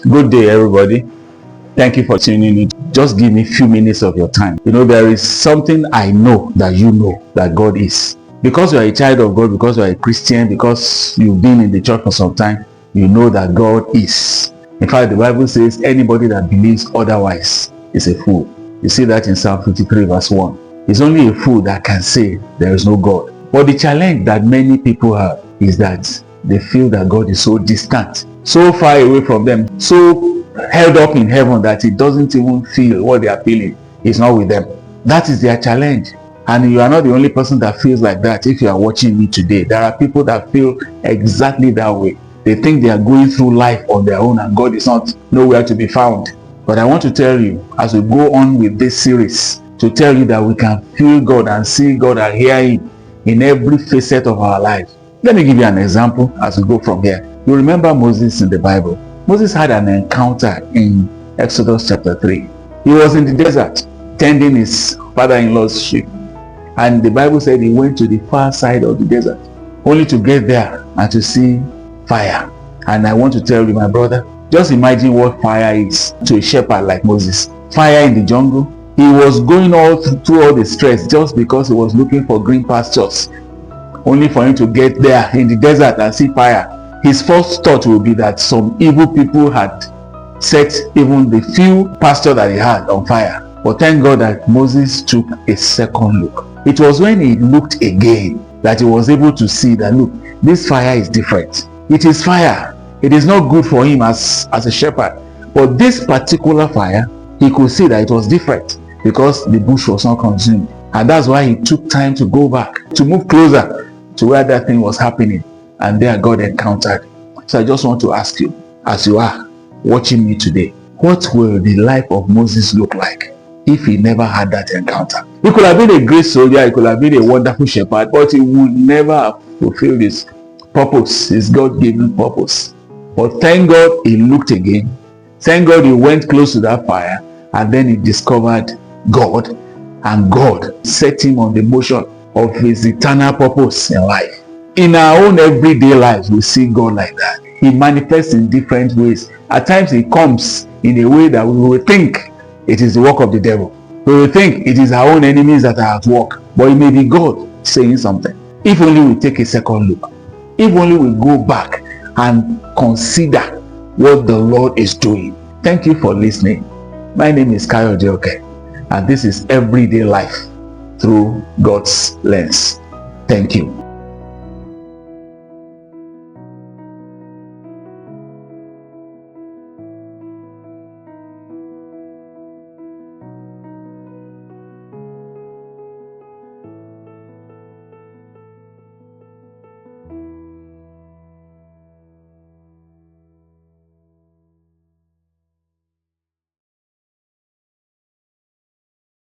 Good day, everybody. Thank you for tuning in. Just give me a few minutes of your time. There is something I know that you know that God is. Because you are a child of God, because you are a Christian, because you've been in the church for some time, you know that God is. In fact, the Bible says anybody that believes otherwise is a fool. You see that in Psalm 53 verse 1. It's only a fool that can say there is no God. But the challenge that many people have is that they feel that God is so distant, so far away from them, so held up in heaven that it doesn't even feel what they are feeling. It's not with them. That is their challenge. And you are not the only person that feels like that. If you are watching me today, there are people that feel exactly that way. They think they are going through life on their own and God is not nowhere to be found. But I want to tell you, as we go on with this series, to tell you that we can feel God and see God and hear Him in every facet of our life. Let me give you an example as we go from here. You remember Moses in the Bible. Moses had an encounter in Exodus chapter 3. He was in the desert tending his father-in-law's sheep. And the Bible said he went to the far side of the desert, only to get there and to see fire. And I want to tell you, my brother, just imagine what fire is to a shepherd like Moses. Fire in the jungle. He was going through all the stress just because he was looking for green pastures, only for him to get there in the desert and see fire. His first thought will be that some evil people had set even the few pasture that he had on fire. But thank God that Moses took a second look. It was when he looked again that he was able to see that, look, this fire is different. It is fire. It is not good for him as a shepherd. But this particular fire, he could see that it was different because the bush was not consumed. And that's why he took time to go back, to move closer to where that thing was happening. And there God encountered. So I just want to ask you, as you are watching me today, what will the life of Moses look like if he never had that encounter? He could have been a great soldier, he could have been a wonderful shepherd, but he would never have fulfilled his purpose, his God-given purpose. But thank God he looked again. Thank God he went close to that fire, and then he discovered God, and God set him on the motion of his eternal purpose in life. In our own everyday lives, we see God like that. He manifests in different ways. At times he comes in a way that we will think it is the work of the devil. We will think it is our own enemies that are at work. But it may be God saying something. If only we take a second look. If only we go back and consider what the Lord is doing. Thank you for listening. My name is Kayode Oke, and this is Everyday Life Through God's Lens. Thank you.